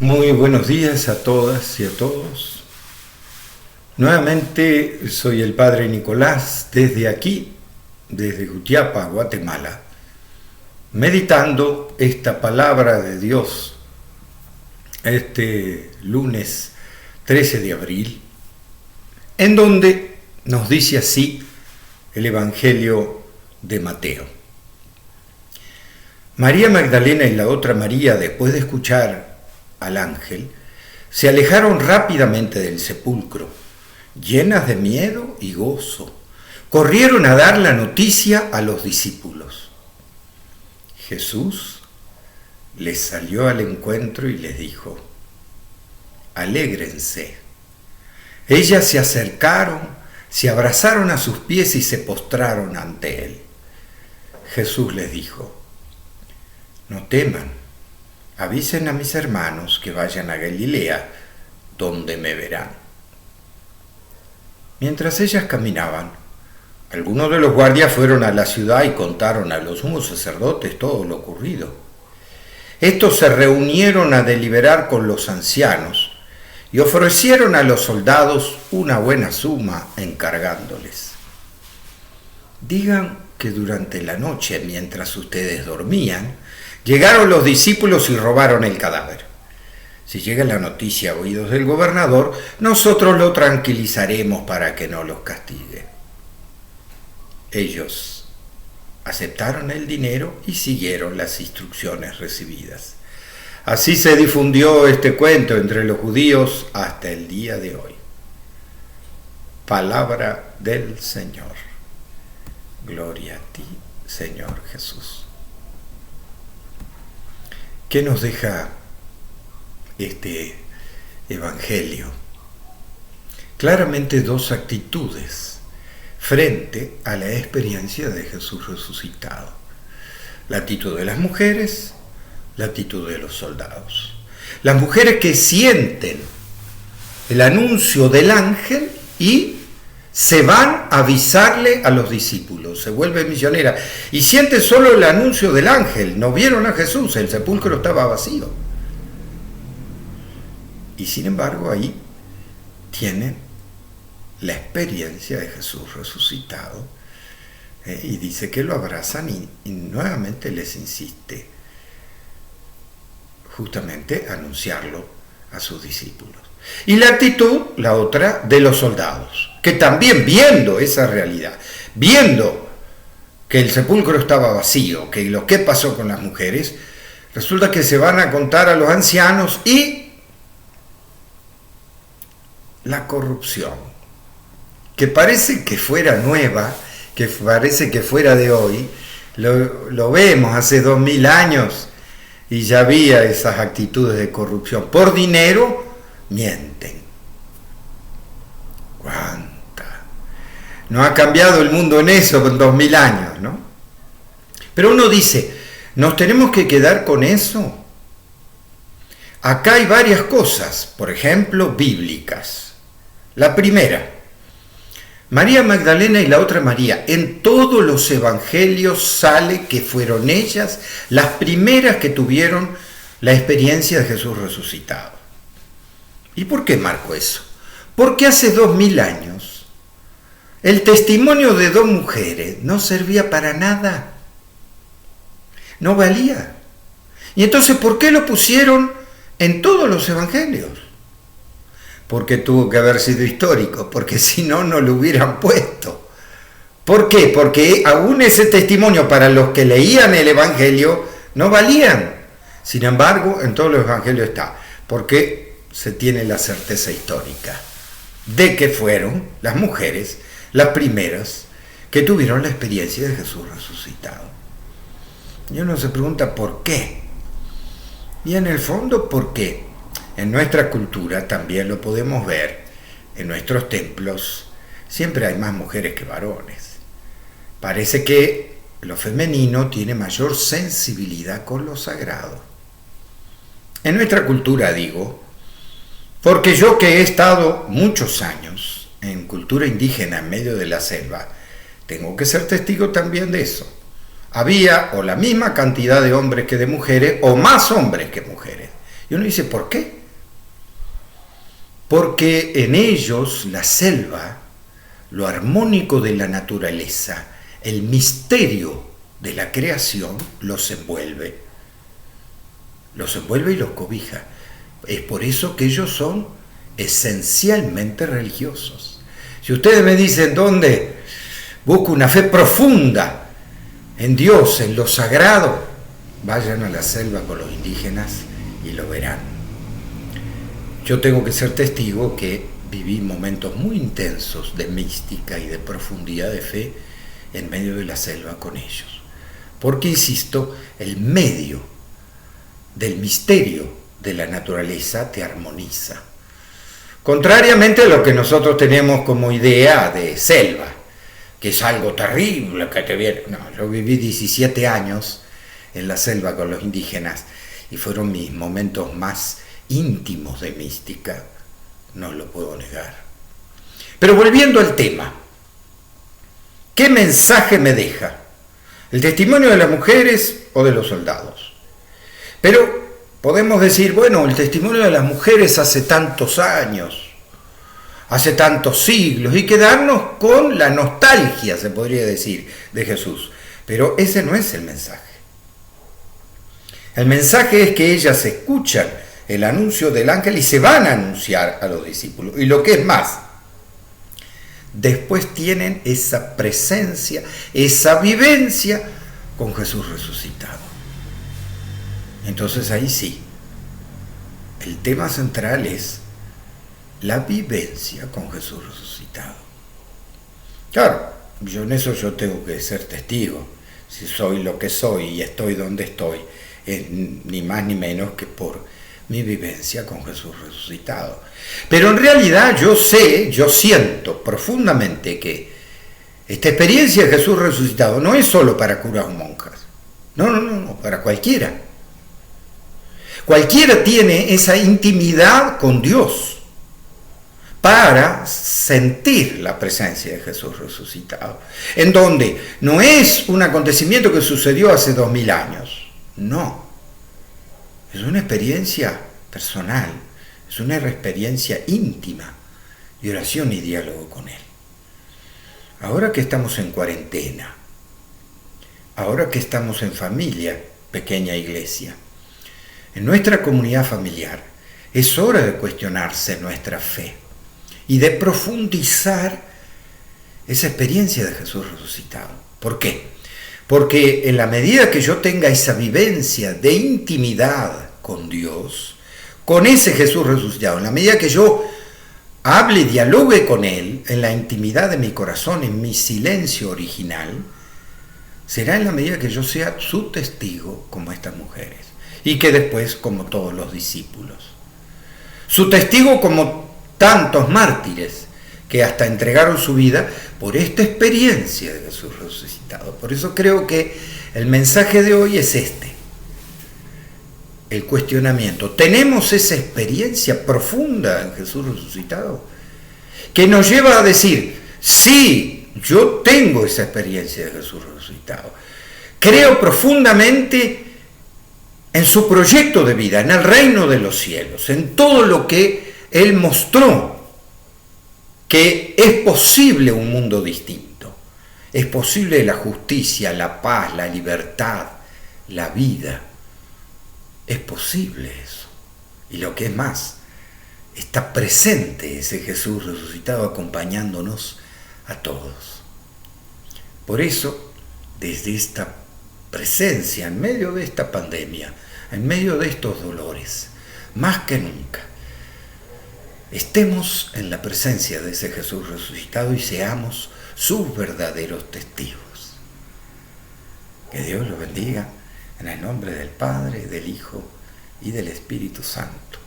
Muy buenos días a todas y a todos. Nuevamente soy el Padre Nicolás desde aquí, desde Jutiapa, Guatemala, meditando esta palabra de Dios este lunes 13 de abril, en donde nos dice así el Evangelio de Mateo. María Magdalena y la otra María, después de escuchar al ángel, se alejaron rápidamente del sepulcro, llenas de miedo y gozo. Corrieron a dar la noticia a los discípulos. Jesús les salió al encuentro y les dijo: alégrense. Ellas se acercaron, se abrazaron a sus pies y se postraron ante él. Jesús les dijo: no teman, avisen a mis hermanos que vayan a Galilea, donde me verán. Mientras ellas caminaban, algunos de los guardias fueron a la ciudad y contaron a los sumos sacerdotes todo lo ocurrido. Estos se reunieron a deliberar con los ancianos y ofrecieron a los soldados una buena suma encargándoles: digan que durante la noche, mientras ustedes dormían, llegaron los discípulos y robaron el cadáver. Si llega la noticia a oídos del gobernador, nosotros lo tranquilizaremos para que no los castigue. Ellos aceptaron el dinero y siguieron las instrucciones recibidas. Así se difundió este cuento entre los judíos hasta el día de hoy. Palabra del Señor. Gloria a ti, Señor Jesús. ¿Qué nos deja este evangelio? Claramente dos actitudes frente a la experiencia de Jesús resucitado: la actitud de las mujeres, la actitud de los soldados. Las mujeres que sienten el anuncio del ángel y se van a avisarle a los discípulos, se vuelven misioneras y sienten solo el anuncio del ángel. No vieron a Jesús, el sepulcro estaba vacío. Y sin embargo ahí tienen la experiencia de Jesús resucitado, y dice que lo abrazan y nuevamente les insiste justamente anunciarlo a sus discípulos. Y la actitud, la otra, de los soldados, que también viendo esa realidad, viendo que el sepulcro estaba vacío, que lo que pasó con las mujeres, resulta que se van a contar a los ancianos y la corrupción, que parece que fuera nueva, que parece que fuera de hoy, lo vemos hace 2000 años y ya había esas actitudes de corrupción. Por dinero mienten. ¿Cuánta? No ha cambiado el mundo en eso en 2000 años, ¿no? Pero uno dice, ¿nos tenemos que quedar con eso? Acá hay varias cosas, por ejemplo, bíblicas. La primera, María Magdalena y la otra María, en todos los evangelios sale que fueron ellas las primeras que tuvieron la experiencia de Jesús resucitado. ¿Y por qué marco eso? Porque hace 2000 años el testimonio de dos mujeres no servía para nada, no valía. Y entonces, ¿por qué lo pusieron en todos los evangelios? Porque tuvo que haber sido histórico, porque si no, no lo hubieran puesto. ¿Por qué? Porque aún ese testimonio para los que leían el evangelio no valían. Sin embargo, en todos los evangelios está, porque se tiene la certeza histórica de que fueron las mujeres las primeras que tuvieron la experiencia de Jesús resucitado. Y uno se pregunta ¿por qué? Y en el fondo, ¿por qué? En nuestra cultura también lo podemos ver, en nuestros templos siempre hay más mujeres que varones. Parece que lo femenino tiene mayor sensibilidad con lo sagrado. En nuestra cultura, digo, porque yo que he estado muchos años en cultura indígena en medio de la selva, tengo que ser testigo también de eso. Había o la misma cantidad de hombres que de mujeres, o más hombres que mujeres. Y uno dice, ¿por qué? Porque en ellos la selva, lo armónico de la naturaleza, el misterio de la creación los envuelve y los cobija. Es por eso que ellos son esencialmente religiosos. Si ustedes me dicen dónde busco una fe profunda en Dios, en lo sagrado, vayan a la selva con los indígenas y lo verán. Yo tengo que ser testigo que viví momentos muy intensos de mística y de profundidad de fe en medio de la selva con ellos. Porque, insisto, el medio del misterio de la naturaleza te armoniza. Contrariamente a lo que nosotros tenemos como idea de selva, que es algo terrible que te viene. No, yo viví 17 años en la selva con los indígenas y fueron mis momentos más íntimos de mística, no lo puedo negar. Pero volviendo al tema, ¿qué mensaje me deja? ¿El testimonio de las mujeres o de los soldados? Pero podemos decir, bueno, el testimonio de las mujeres hace tantos años, hace tantos siglos, y quedarnos con la nostalgia, se podría decir, de Jesús. Pero ese no es el mensaje. El mensaje es que ellas escuchan el anuncio del ángel y se van a anunciar a los discípulos. Y lo que es más, después tienen esa presencia, esa vivencia con Jesús resucitado. Entonces ahí sí, el tema central es la vivencia con Jesús resucitado. Claro, en eso yo tengo que ser testigo. Si soy lo que soy y estoy donde estoy, es ni más ni menos que por mi vivencia con Jesús resucitado. Pero en realidad yo siento profundamente que esta experiencia de Jesús resucitado no es solo para curas o monjas. No, para cualquiera. Cualquiera tiene esa intimidad con Dios para sentir la presencia de Jesús resucitado, en donde no es un acontecimiento que sucedió hace 2000 años, no, es una experiencia personal, es una experiencia íntima de oración y diálogo con Él. Ahora que estamos en cuarentena, ahora que estamos en familia, pequeña iglesia, en nuestra comunidad familiar, es hora de cuestionarse nuestra fe y de profundizar esa experiencia de Jesús resucitado. ¿Por qué? Porque en la medida que yo tenga esa vivencia de intimidad con Dios, con ese Jesús resucitado, en la medida que yo hable y dialogue con Él, en la intimidad de mi corazón, en mi silencio original, será en la medida que yo sea su testigo como estas mujeres. Y que después como todos los discípulos. Su testigo como tantos mártires que hasta entregaron su vida por esta experiencia de Jesús resucitado. Por eso creo que el mensaje de hoy es este. El cuestionamiento. ¿Tenemos esa experiencia profunda en Jesús resucitado? Que nos lleva a decir, sí, yo tengo esa experiencia de Jesús resucitado. Creo profundamente en su proyecto de vida, en el reino de los cielos, en todo lo que Él mostró, que es posible un mundo distinto, es posible la justicia, la paz, la libertad, la vida, es posible eso. Y lo que es más, está presente ese Jesús resucitado acompañándonos a todos. Por eso, desde esta presencia, en medio de esta pandemia, en medio de estos dolores, más que nunca, estemos en la presencia de ese Jesús resucitado y seamos sus verdaderos testigos. Que Dios los bendiga en el nombre del Padre, del Hijo y del Espíritu Santo.